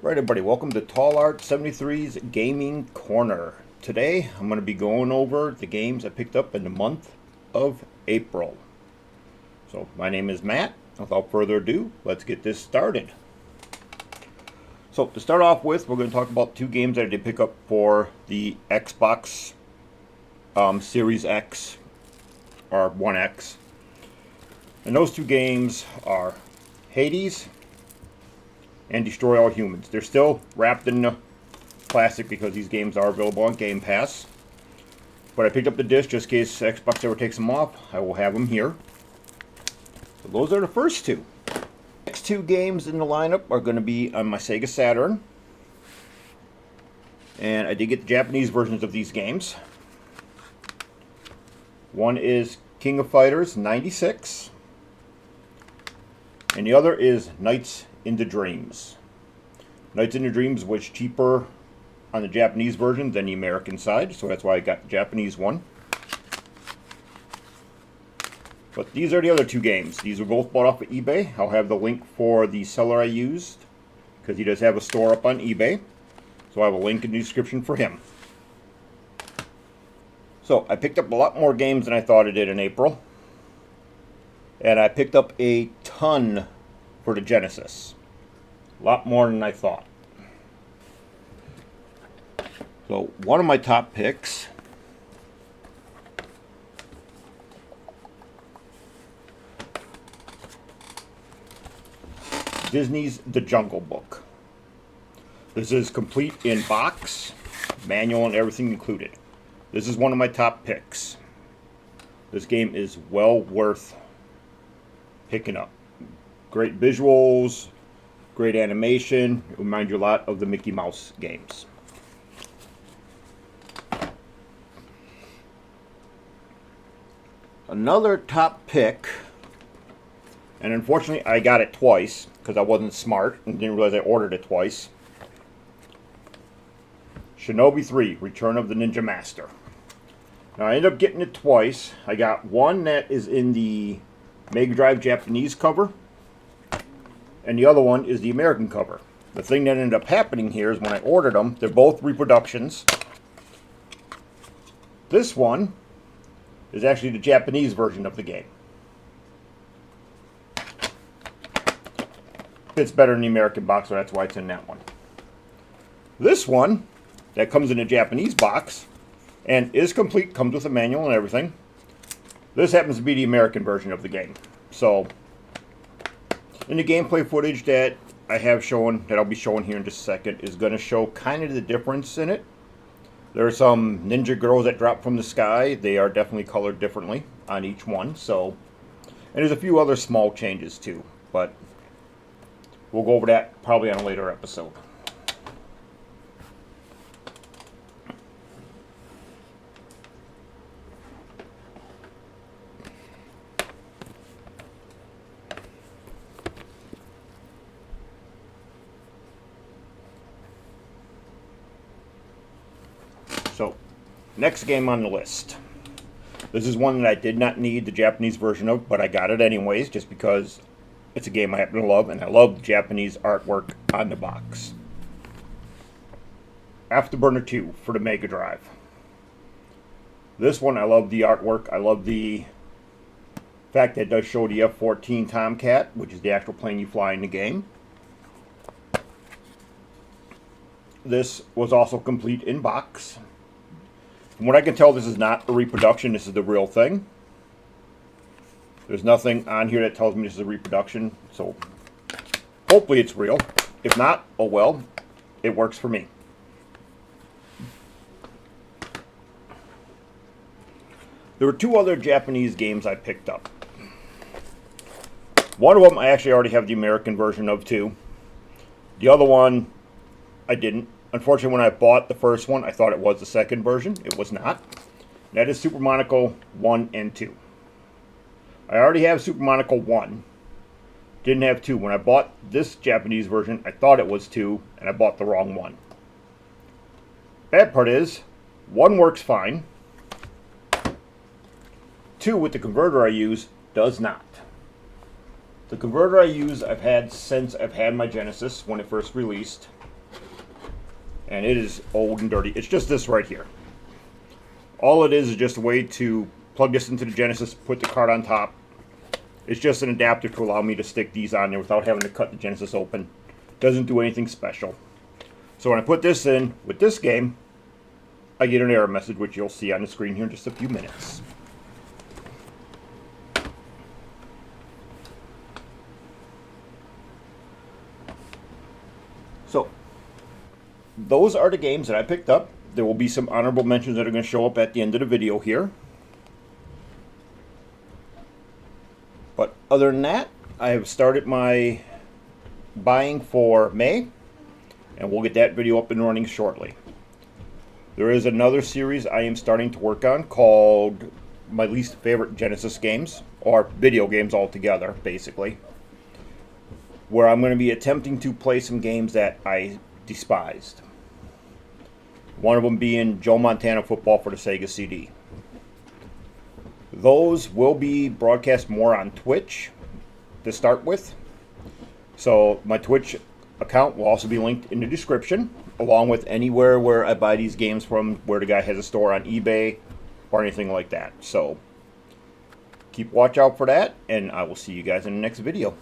Right, everybody, welcome to Tall Art 73's Gaming Corner. Today, I'm going to be going over the games I picked up in the month of April. So, my name is Matt. Without further ado, let's get this started. So, to start off with, we're going to talk about two games that I did pick up for the Xbox Series X, or 1X. And those two games are Hades and Destroy All Humans. They're still wrapped in the plastic because these games are available on Game Pass. But I picked up the disc just in case Xbox ever takes them off. I will have them here. So those are the first two. Next two games in the lineup are going to be on my Sega Saturn. And I did get the Japanese versions of these games. One is King of Fighters 96. And the other is Nights into Dreams. Nights into Dreams was cheaper on the Japanese version than the American side, so that's why I got the Japanese one. But these are the other two games. These were both bought off of eBay. I'll have the link for the seller I used, because he does have a store up on eBay. So I have a link in the description for him. So I picked up a lot more games than I thought I did in April. And I picked up a ton for the Genesis. A lot more than I thought. So one of my top picks Disney's The Jungle Book. This is complete in box, manual and everything included. This is one of my top picks. This game is well worth picking up. Great visuals, great animation. It reminds you a lot of the Mickey Mouse games. Another top pick, and unfortunately I got it twice because I wasn't smart and didn't realize I ordered it twice. Shinobi 3, Return of the Ninja Master. Now I ended up getting it twice. I got one that is in the Mega Drive Japanese cover, and the other one is the American cover. The thing that ended up happening here is when I ordered them, they're both reproductions. This one is actually the Japanese version of the game. It's better in the American box, so that's why it's in that one. This one, that comes in a Japanese box, and is complete, comes with a manual and everything. This happens to be the American version of the game. So, in the gameplay footage that I have shown, that I'll be showing here in just a second, is going to show kind of the difference in it. There are some ninja girls that drop from the sky. They are definitely colored differently on each one. So, and there's a few other small changes too, but we'll go over that probably on a later episode. So, next game on the list. This is one that I did not need the Japanese version of, but I got it anyways, just because it's a game I happen to love, and I love Japanese artwork on the box. Afterburner 2 for the Mega Drive. This one, I love the artwork. I love the fact that it does show the F-14 Tomcat, which is the actual plane you fly in the game. This was also complete in box. From what I can tell, this is not a reproduction. This is the real thing. There's nothing on here that tells me this is a reproduction. So, hopefully it's real. If not, oh well. It works for me. There were two other Japanese games I picked up. One of them I actually already have the American version of too. The other one, I didn't. Unfortunately, when I bought the first one, I thought it was the second version. It was not. That is Super Monaco 1 and 2. I already have Super Monaco 1. Didn't have 2. When I bought this Japanese version, I thought it was 2, and I bought the wrong one. Bad part is, 1 works fine. 2, with the converter I use, does not. The converter I use, I've had since I've had my Genesis when it first released. and it is old and dirty. It's just this right here. All it is just a way to plug this into the Genesis, put the card on top. It's just an adapter to allow me to stick these on there without having to cut the Genesis open. Doesn't do anything special. So when I put this in with this game, I get an error message, which you'll see on the screen here in just a few minutes. So, those are the games that I picked up. There will be some honorable mentions that are going to show up at the end of the video here. But other than that, I have started my buying for May, and we'll get that video up and running shortly. There is another series I am starting to work on called my least favorite Genesis games, or video games altogether, basically, where I'm going to be attempting to play some games that I despised. One of them being Joe Montana Football for the Sega CD. Those will be broadcast more on Twitch to start with. So my Twitch account will also be linked in the description, along with anywhere where I buy these games from, where the guy has a store on eBay or anything like that. So keep watch out for that, and I will see you guys in the next video.